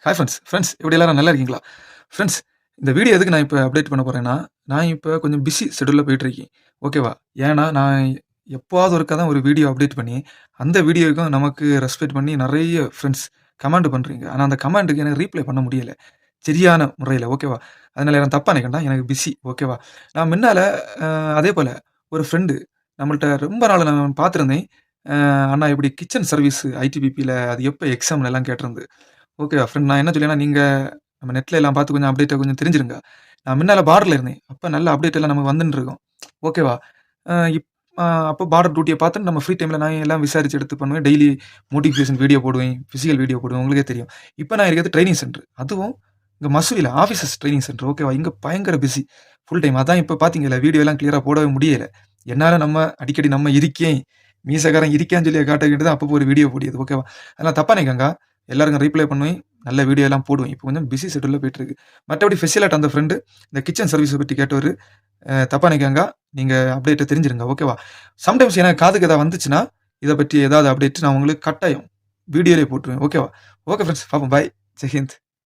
Hi friends எப்படி எல்லாரும் நல்லா இருக்கீங்களா? ஃப்ரெண்ட்ஸ் இந்த வீடியோ எதுக்கு நான் இப்ப அப்டேட் பண்ண போறேன்னா, நான் இப்ப கொஞ்சம் பிஸி ஷெட்யூல்ல போயிட்டுருக்கேன். ஓகேவா? ஏன்னா, நான் எப்பவாவது ஒருக்கா தான் ஒரு வீடியோ அப்டேட் பண்ணி, அந்த வீடியோவுக்கும் நமக்கு ரெஸ்பெக்ட் பண்ணி நெறைய ஃப்ரெண்ட்ஸ் கமெண்ட் பண்றீங்க. ஆனா, அந்த கமெண்ட்டுக்கு எனக்கு ரீப்ளை பண்ண முடியல. சரியான முறையில. ஓகேவா? அதனால யாரும் தப்பா நினைக்க எனக்கு பிஸி. ஓகேவா? நான் முன்னால அ அதேபோல ஒரு ஃப்ரெண்டு நம்மள்ட்ட ரொம்ப நாளா நான் பார்த்திருந்தேன். அண்ணா இப்படி கிச்சன் சர்வீஸ் ஐடிபிபில அது எப்ப எக்ஸாம்ல எல்லாம் கேட்டிருந்து. ஓகேவா ஃப்ரெண்ட் நான் என்ன சொல்லேன்னா, நீங்க நம்ம நெட்ல எல்லாம் பார்த்து கொஞ்சம் அப்டேட்ட கொஞ்சம் தெரிஞ்சிருங்க. நான் முன்னால பார்டர்ல இருந்தேன். அப்ப நல்ல அப்டேட் எல்லாம் நமக்கு வந்துன்னு இருக்கும். ஓகேவா? அ இப் அ அப்போ பார்டர் டியூட்டிய பார்த்துட்டு நம்ம ஃப்ரீ டைம்ல நான் எல்லாம் விசாரிச்சு எடுத்து பண்ணுவேன். டெய்லி மோட்டிவேஷன் வீடியோ போடுவேன். பிசிக்கல் வீடியோ போடுவேன். உங்களுக்கே தெரியும். இப்ப நான் இருக்கிறது ட்ரெய்னிங் சென்டர். அதுவும் இங்க மசூரில ஆஃபீசர்ஸ் ட்ரெய்னிங் சென்டர். ஓகேவா? இங்க பயங்கர பிஸி. Full time. அதான் இப்ப பார்த்தீங்கல்ல, வீடியோ எல்லாம் கிளியரா போடவே முடியல. என்னால நம்ம அடிக்கடி நம்ம இருக்கேன். மீசக்காரன் இருக்கான்னு சொல்லி காட்ட வேண்டியது அப்பப்போ ஒரு வீடியோ போடியது. ஓகேவா? அதெல்லாம் தப்பா நினைக்காங்க. எல்லாருக்கும் ரீப்ளை பண்ணுவேன். நல்ல வீடியோ எல்லாம் போடுவேன். இப்போ கொஞ்சம் பிஸி ஷெட்யூல்ல போயிட்டு இருக்கு. மத்தபடி ஸ்பெஷலாட்ட அந்த ஃப்ரெண்ட் இந்த கிச்சன் சர்வீஸ பத்தி கேட்டவரு, தப்பா நினைக்காங்க. நீங்க அப்டேட்ட தெரிஞ்சிருங்க. ஓகேவா? சம்டைம்ஸ் எனக்கு காதுக்கு ஏதாவது வந்துச்சுன்னா, இத பத்தி ஏதாவது அப்டேட் நான் உங்களுக்கு கட்டாயம் வீடியோலயே போட்டுருவேன். ஓகேவா? Okay friends. பாப்போம். பாய். ஜெய் ஹிந்த்.